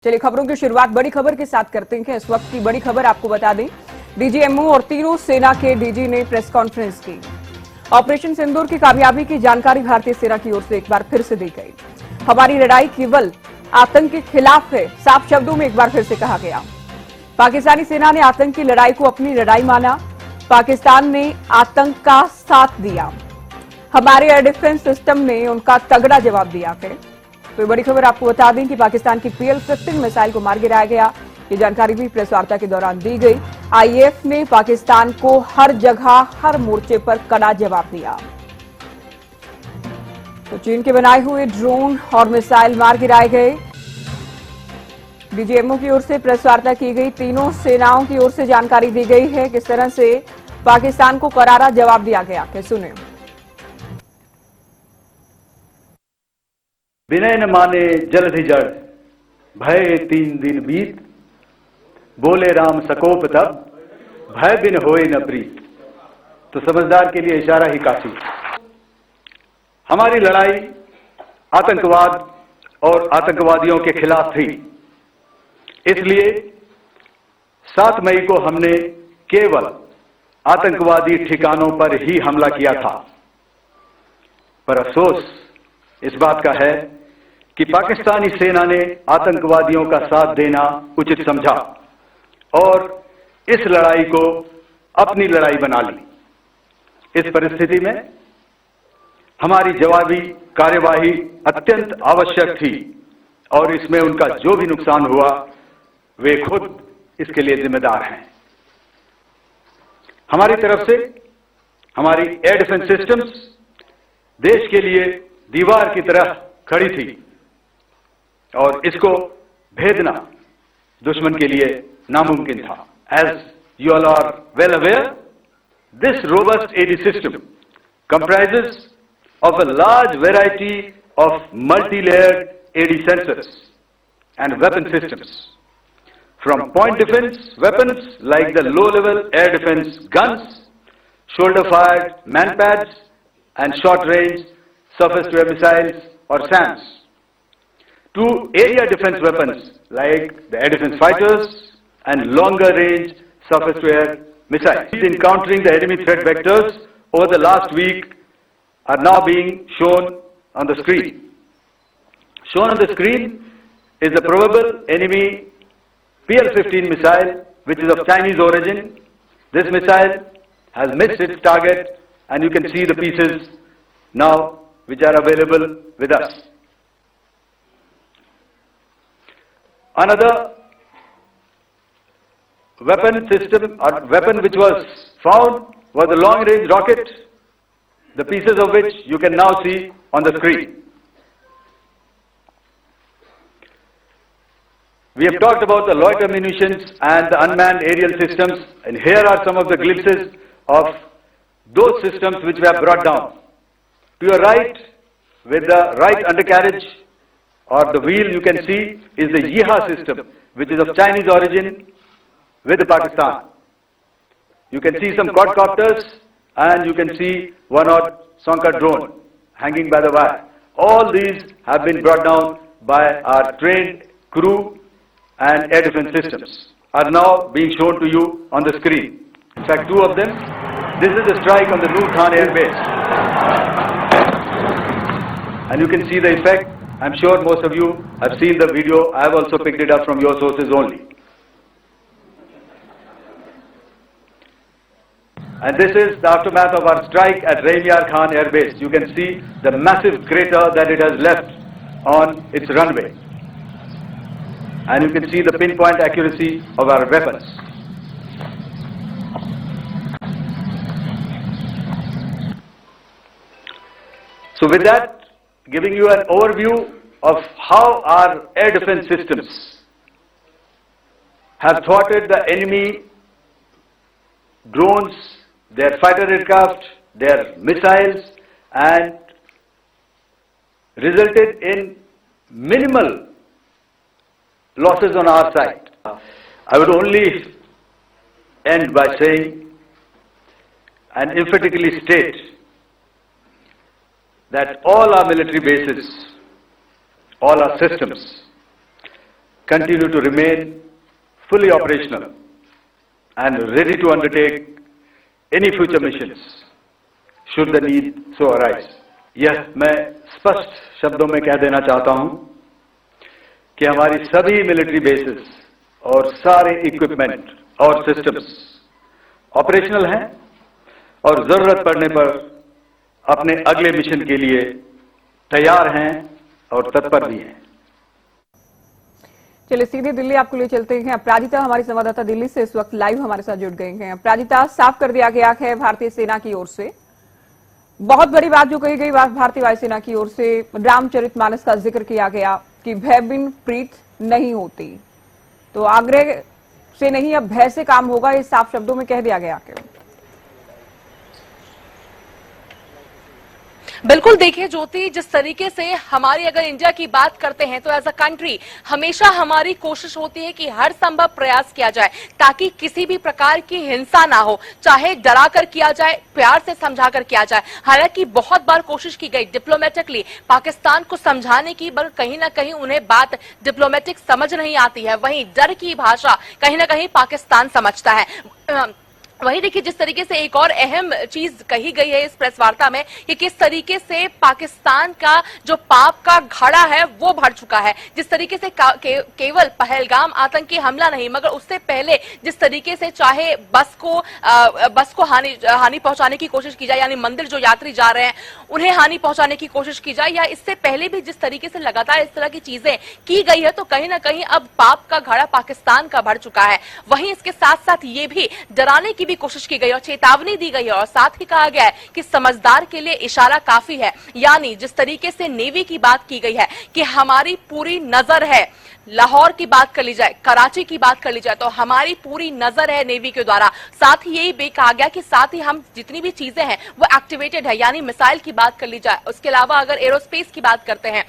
चलिए खबरों की शुरुआत बड़ी खबर के साथ करते हैं। इस वक्त की बड़ी खबर आपको बता दें, डीजीएमओ और तीनों सेना के डीजी ने प्रेस कॉन्फ्रेंस की। ऑपरेशन सिंदूर की कामयाबी की जानकारी भारतीय सेना की ओर से एक बार फिर से दी गई। हमारी लड़ाई केवल आतंक के खिलाफ है, साफ शब्दों में एक बार फिर से कहा गया। पाकिस्तानी सेना ने आतंक की लड़ाई को अपनी लड़ाई माना। पाकिस्तान ने आतंक का साथ दिया। हमारे एयर डिफेंस सिस्टम ने उनका तगड़ा जवाब दिया है। तो बड़ी खबर आपको बता दें कि पाकिस्तान की PL-15 मिसाइल को मार गिराया गया। ये जानकारी भी प्रेस वार्ता के दौरान दी गई। आईएएफ ने पाकिस्तान को हर जगह हर मोर्चे पर कड़ा जवाब दिया। तो चीन के बनाए हुए ड्रोन और मिसाइल मार गिराए गए। डीजीएमओ की ओर से प्रेस वार्ता की गई। तीनों सेनाओं की ओर से जानकारी दी गई है किस तरह से पाकिस्तान को करारा जवाब दिया गया। सुने। विनय न माने जलधि जड़, भय 3 दिन बीत, बोले राम सकोप तब, भय बिन होए न प्रीत। तो समझदार के लिए इशारा ही काफी। हमारी लड़ाई आतंकवाद और आतंकवादियों के खिलाफ थी। इसलिए 7 मई को हमने केवल आतंकवादी ठिकानों पर ही हमला किया था। पर अफसोस इस बात का है कि पाकिस्तानी सेना ने आतंकवादियों का साथ देना उचित समझा और इस लड़ाई को अपनी लड़ाई बना ली। इस परिस्थिति में हमारी जवाबी कार्यवाही अत्यंत आवश्यक थी और इसमें उनका जो भी नुकसान हुआ वे खुद इसके लिए जिम्मेदार हैं। हमारी तरफ से हमारी एयर डिफेंस सिस्टम्स देश के लिए दीवार की तरह खड़ी थी और इसको भेदना दुश्मन के लिए नामुमकिन था। As you all are well aware, this robust AD system comprises of a large variety of multi-layered AD sensors and weapon systems, from point defense weapons like the low-level air defense guns, shoulder-fired manpads, and short-range surface-to-air missiles or SAMs, to area defense weapons like the air defense fighters and longer-range surface-to-air missiles. Encountering the enemy threat vectors over the last week are now being shown on the screen. Shown on the screen is the probable enemy PL-15 missile, which is of Chinese origin. This missile has missed its target, and you can see the pieces now which are available with us. Another weapon system or weapon which was found was a long-range rocket, the pieces of which you can now see on the screen. We have talked about the loiter munitions and the unmanned aerial systems, and here are some of the glimpses of those systems which we have brought down. To your right, with the right undercarriage or the wheel, you can see is the Yeeha system, which is of Chinese origin with Pakistan. You can see some quadcopters and you can see one odd Sonka drone hanging by the wire. All these have been brought down by our trained crew, and air defense systems are now being shown to you on the screen. In fact, 2 of them. This is the strike on the Noor Khan Air Base. And you can see the effect. I'm sure most of you have seen the video. I have also picked it up from your sources only. And this is the aftermath of our strike at Raimiar Khan Air Base. You can see the massive crater that it has left on its runway. And you can see the pinpoint accuracy of our weapons. So with that, giving you an overview of how our air defense systems have thwarted the enemy drones, their fighter aircraft, their missiles, and resulted in minimal losses on our side. I would only end by saying and emphatically state that all our military bases, all our systems continue to remain fully operational and ready to undertake any future missions should the need so arise. यह मैं स्पष्ट शब्दों में कह देना चाहता हूं कि हमारी सभी मिलिट्री बेसेस और सारे इक्विपमेंट और सिस्टम्स ऑपरेशनल हैं और जरूरत पड़ने पर अपने अगले मिशन के लिए तैयार हैं और तत्पर भी हैं। चलिए सीधे दिल्ली आपको ले चलते हैं। अपराजिता हमारी संवाददाता दिल्ली से इस वक्त लाइव हमारे साथ जुड़ गए हैं। अपराजिता, साफ कर दिया गया है भारतीय सेना की ओर से, बहुत बड़ी बात जो कही गई भारतीय वायुसेना की ओर से, रामचरितमानस का जिक्र किया गया कि भय बिन प्रीत नहीं होती, तो आग्रह से नहीं अब भय से काम होगा, ये साफ शब्दों में कह दिया गया है। बिल्कुल, देखिए ज्योति, जिस तरीके से हमारी अगर इंडिया की बात करते हैं तो एज अ कंट्री हमेशा हमारी कोशिश होती है कि हर संभव प्रयास किया जाए ताकि किसी भी प्रकार की हिंसा ना हो, चाहे डरा कर किया जाए, प्यार से समझा कर किया जाए। हालांकि बहुत बार कोशिश की गई डिप्लोमेटिकली पाकिस्तान को समझाने की, पर कहीं ना कहीं उन्हें बात डिप्लोमेटिक समझ नहीं आती है। वहीं डर की भाषा कहीं ना कहीं पाकिस्तान समझता है। वहीं देखिए जिस तरीके से एक और अहम चीज कही गई है इस प्रेस वार्ता में कि किस तरीके से पाकिस्तान का जो पाप का घड़ा है वो भर चुका है। जिस तरीके से केवल पहलगाम आतंकी हमला नहीं, मगर उससे पहले जिस तरीके से चाहे बस को हानि पहुंचाने की कोशिश की जाए, यानी मंदिर जो यात्री जा रहे हैं उन्हें हानि पहुंचाने की कोशिश की जाए, या इससे पहले भी जिस तरीके से लगातार इस तरह की चीजें की गई है, तो कहीं ना कहीं अब पाप का घड़ा पाकिस्तान का भर चुका है। वहीं इसके साथ साथ ये भी डराने की भी कोशिश की गई और चेतावनी दी गई है और साथ ही कहा गया है कि समझदार के लिए इशारा काफी है। यानी जिस तरीके से नेवी की बात की गई है कि हमारी पूरी नजर है, लाहौर की बात कर ली जाए, कराची की बात कर ली जाए, तो हमारी पूरी नजर है नेवी के द्वारा। साथ ही यही भी कहा गया कि साथ ही हम जितनी भी चीजें हैं वो एक्टिवेटेड है, यानी मिसाइल की बात कर ली जाए, उसके अलावा अगर एरोस्पेस की बात करते हैं,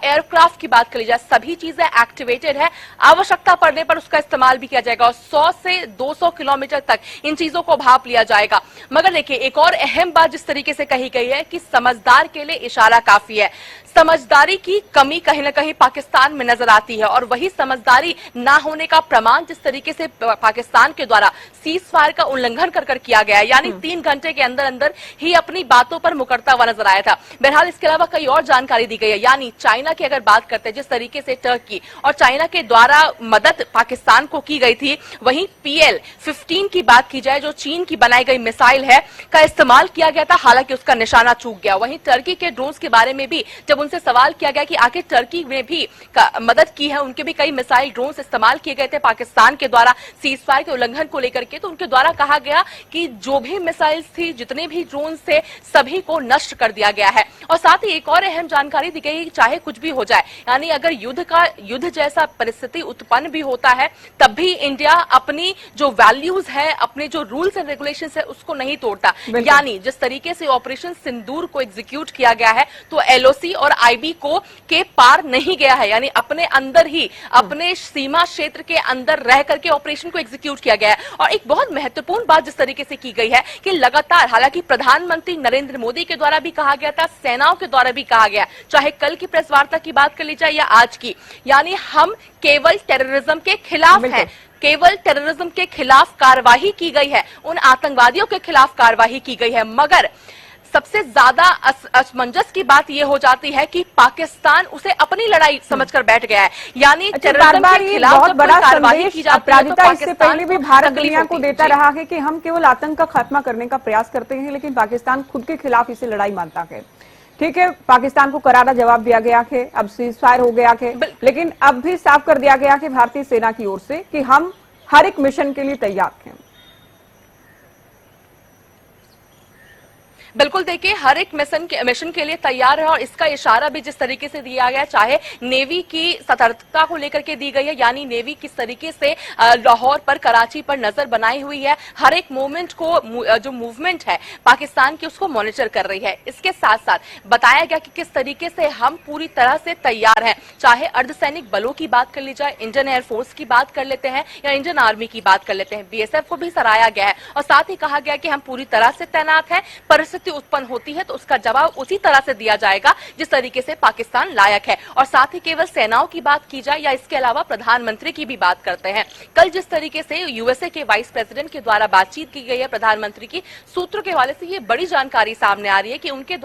एयरक्राफ्ट की बात कर ली जाए, सभी चीजें एक्टिवेटेड है। आवश्यकता पड़ने पर उसका इस्तेमाल भी किया जाएगा और 100 से 200 किलोमीटर तक इन चीजों को भांप लिया जाएगा। मगर देखिए एक और अहम बात जिस तरीके से कही गई है कि समझदार के लिए इशारा काफी है। समझदारी की कमी कहीं ना कहीं पाकिस्तान में नजर आती है और वही समझदारी ना होने का प्रमाण जिस तरीके से पाकिस्तान के द्वारा सीज फायर का उल्लंघन कर किया गया है, यानी 3 घंटे के अंदर अंदर ही अपनी बातों पर मुकरता हुआ नजर आया था। बहरहाल इसके अलावा कई और जानकारी दी गई है, यानी चाइना की अगर बात करते हैं, जिस तरीके से टर्की और चाइना के द्वारा मदद पाकिस्तान को की गई थी, वहीं PL-15 की बात की जाए जो चीन की बनाई गई मिसाइल है का इस्तेमाल किया गया था, हालांकि उसका निशाना चूक गया। वहीं टर्की के ड्रोन्स के बारे में भी जब उनसे सवाल किया गया कि आखिर टर्की में भी मदद की है, उनके भी कई मिसाइल ड्रोन्स इस्तेमाल किए गए थे पाकिस्तान के द्वारा सीज फायर के उल्लंघन को लेकर के, तो उनके द्वारा कहा गया कि जो भी मिसाइल्स थी, जितने भी ड्रोन थे, सभी को नष्ट कर दिया गया है। और साथ ही एक और अहम जानकारी दी गई, चाहे कुछ भी हो जाए, यानी अगर युद्ध जैसा परिस्थिति उत्पन्न भी होता है, तब भी इंडिया अपनी जो वैल्यूज है, अपने जो रूल्स एंड रेगुलेशंस है, उसको नहीं तोड़ता। यानी जिस तरीके से ऑपरेशन सिंदूर को एग्जीक्यूट किया गया है, तो LOC और IB को के पार नहीं गया है, यानी अपने अंदर ही अपने सीमा क्षेत्र के अंदर रह करके ऑपरेशन को एग्जीक्यूट किया गया है। और एक बहुत महत्वपूर्ण बात जिस तरीके से की गई है कि लगातार, हालांकि प्रधानमंत्री नरेंद्र मोदी के द्वारा भी कहा गया था, सेनाओं के द्वारा भी कहा गया, चाहे कल की प्रेस वार्ता की बात कर ली जाए या आज की, यानी हम केवल टेररिज्म के खिलाफ हैं, केवल टेररिज्म के खिलाफ कार्रवाई की गई है, उन आतंकवादियों के खिलाफ कार्रवाई की गई है। मगर सबसे ज्यादा असमंजस की बात यह हो जाती है कि पाकिस्तान उसे अपनी लड़ाई समझकर बैठ गया है, यानी टेररिज्म के खिलाफ बहुत बड़ा कार्रवाई की जाती है तो इससे पहले भी भारत दुनिया को देता रहा है कि हम केवल आतंक का खात्मा करने का प्रयास करते हैं, लेकिन पाकिस्तान खुद के खिलाफ इसे लड़ाई मानता है। ठीक है, पाकिस्तान को करारा जवाब दिया गया है, अब सीज फायर हो गया है, लेकिन अब भी साफ कर दिया गया है भारतीय सेना की ओर से कि हम हर एक मिशन के लिए तैयार हैं। बिल्कुल, देखिए हर एक मिशन के लिए तैयार है और इसका इशारा भी जिस तरीके से दिया गया, चाहे नेवी की सतर्कता को लेकर के दी गई है, यानी नेवी किस तरीके से लाहौर पर, कराची पर नजर बनाई हुई है, हर एक मोमेंट को, जो मूवमेंट है पाकिस्तान की, उसको मॉनिटर कर रही है। इसके साथ साथ बताया गया कि किस तरीके से हम पूरी तरह से तैयार हैं, चाहे अर्धसैनिक बलों की बात कर ली जाए, इंडियन एयरफोर्स की बात कर लेते हैं या इंडियन आर्मी की बात कर लेते हैं, BSF को भी सराहा गया है और साथ ही कहा गया कि हम पूरी तरह से तैनात हैं। परिस्थिति स्थिति उत्पन्न होती है तो उसका जवाब उसी तरह से दिया जाएगा जिस तरीके से पाकिस्तान लायक है। और साथ ही केवल सेनाओं की बात की जाए या इसके अलावा प्रधानमंत्री की भी बात करते हैं। कल जिस तरीके से यूएसए के वाइस प्रेसिडेंट के द्वारा बातचीत की गई है प्रधानमंत्री की, सूत्रों के हवाले से ये बड़ी जानकारी सामने आ रही है कि उनके द्वारा